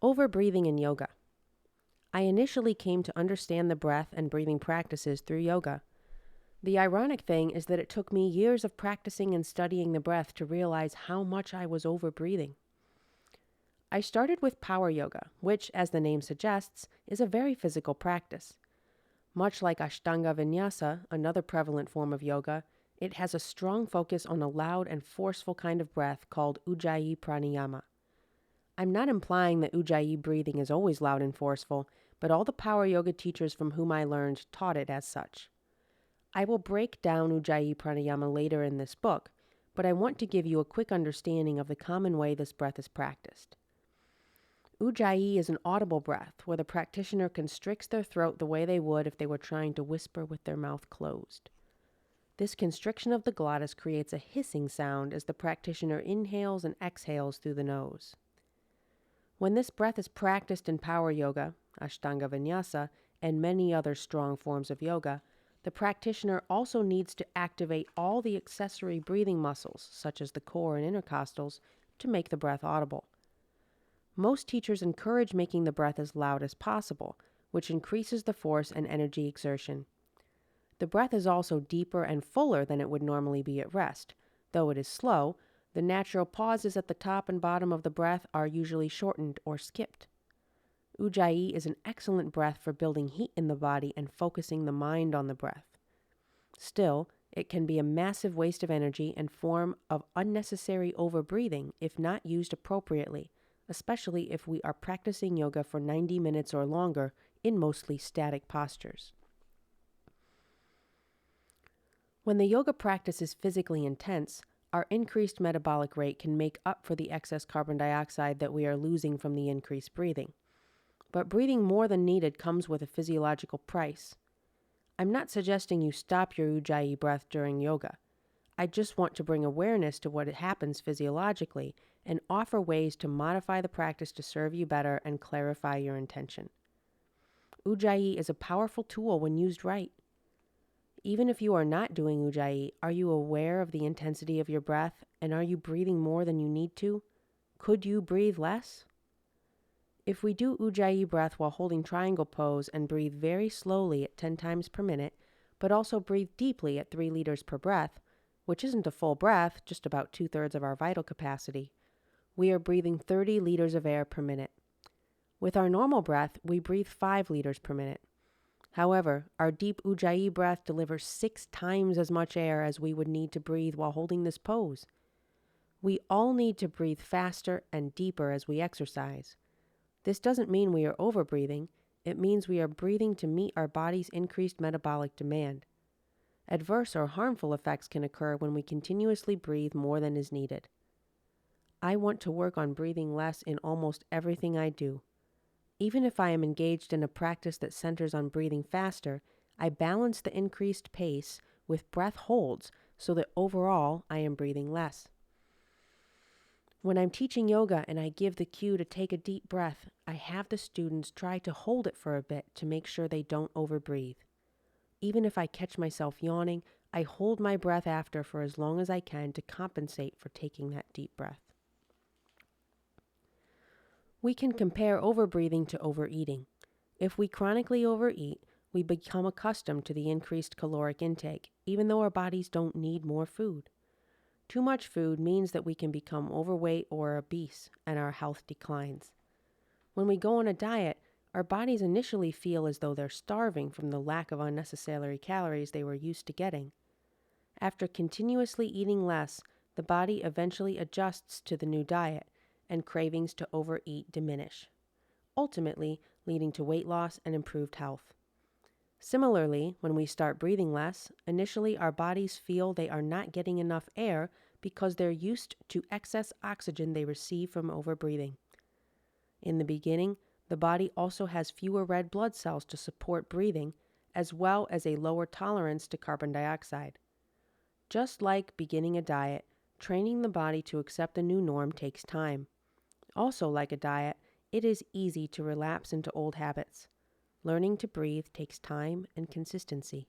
Overbreathing in yoga. I initially came to understand the breath and breathing practices through yoga. The ironic thing is that it took me years of practicing and studying the breath to realize how much I was overbreathing. I started with power yoga, which, as the name suggests, is a very physical practice. Much like Ashtanga Vinyasa, another prevalent form of yoga, it has a strong focus on a loud and forceful kind of breath called Ujjayi pranayama. I'm not implying that Ujjayi breathing is always loud and forceful, but all the power yoga teachers from whom I learned taught it as such. I will break down Ujjayi pranayama later in this book, but I want to give you a quick understanding of the common way this breath is practiced. Ujjayi is an audible breath where the practitioner constricts their throat the way they would if they were trying to whisper with their mouth closed. This constriction of the glottis creates a hissing sound as the practitioner inhales and exhales through the nose. When this breath is practiced in power yoga, Ashtanga Vinyasa, and many other strong forms of yoga, the practitioner also needs to activate all the accessory breathing muscles, such as the core and intercostals, to make the breath audible. Most teachers encourage making the breath as loud as possible, which increases the force and energy exertion. The breath is also deeper and fuller than it would normally be at rest. Though it is slow, the natural pauses at the top and bottom of the breath are usually shortened or skipped. Ujjayi is an excellent breath for building heat in the body and focusing the mind on the breath. Still, it can be a massive waste of energy and form of unnecessary overbreathing if not used appropriately, especially if we are practicing yoga for 90 minutes or longer in mostly static postures. When the yoga practice is physically intense, our increased metabolic rate can make up for the excess carbon dioxide that we are losing from the increased breathing. But breathing more than needed comes with a physiological price. I'm not suggesting you stop your Ujjayi breath during yoga. I just want to bring awareness to what happens physiologically and offer ways to modify the practice to serve you better and clarify your intention. Ujjayi is a powerful tool when used right. Even if you are not doing Ujjayi, are you aware of the intensity of your breath, and are you breathing more than you need to? Could you breathe less? If we do Ujjayi breath while holding triangle pose and breathe very slowly at 10 times per minute, but also breathe deeply at 3 liters per breath, which isn't a full breath, just about 2/3 of our vital capacity, we are breathing 30 liters of air per minute. With our normal breath, we breathe 5 liters per minute. However, our deep Ujjayi breath delivers 6 times as much air as we would need to breathe while holding this pose. We all need to breathe faster and deeper as we exercise. This doesn't mean we are overbreathing. It means we are breathing to meet our body's increased metabolic demand. Adverse or harmful effects can occur when we continuously breathe more than is needed. I want to work on breathing less in almost everything I do. Even if I am engaged in a practice that centers on breathing faster, I balance the increased pace with breath holds so that overall I am breathing less. When I'm teaching yoga and I give the cue to take a deep breath, I have the students try to hold it for a bit to make sure they don't overbreathe. Even if I catch myself yawning, I hold my breath after for as long as I can to compensate for taking that deep breath. We can compare overbreathing to overeating. If we chronically overeat, we become accustomed to the increased caloric intake, even though our bodies don't need more food. Too much food means that we can become overweight or obese, and our health declines. When we go on a diet, our bodies initially feel as though they're starving from the lack of unnecessary calories they were used to getting. After continuously eating less, the body eventually adjusts to the new diet, and cravings to overeat diminish, ultimately leading to weight loss and improved health. Similarly, when we start breathing less, initially our bodies feel they are not getting enough air because they're used to excess oxygen they receive from overbreathing. In the beginning, the body also has fewer red blood cells to support breathing, as well as a lower tolerance to carbon dioxide. Just like beginning a diet, training the body to accept a new norm takes time. Also, like a diet, it is easy to relapse into old habits. Learning to breathe takes time and consistency.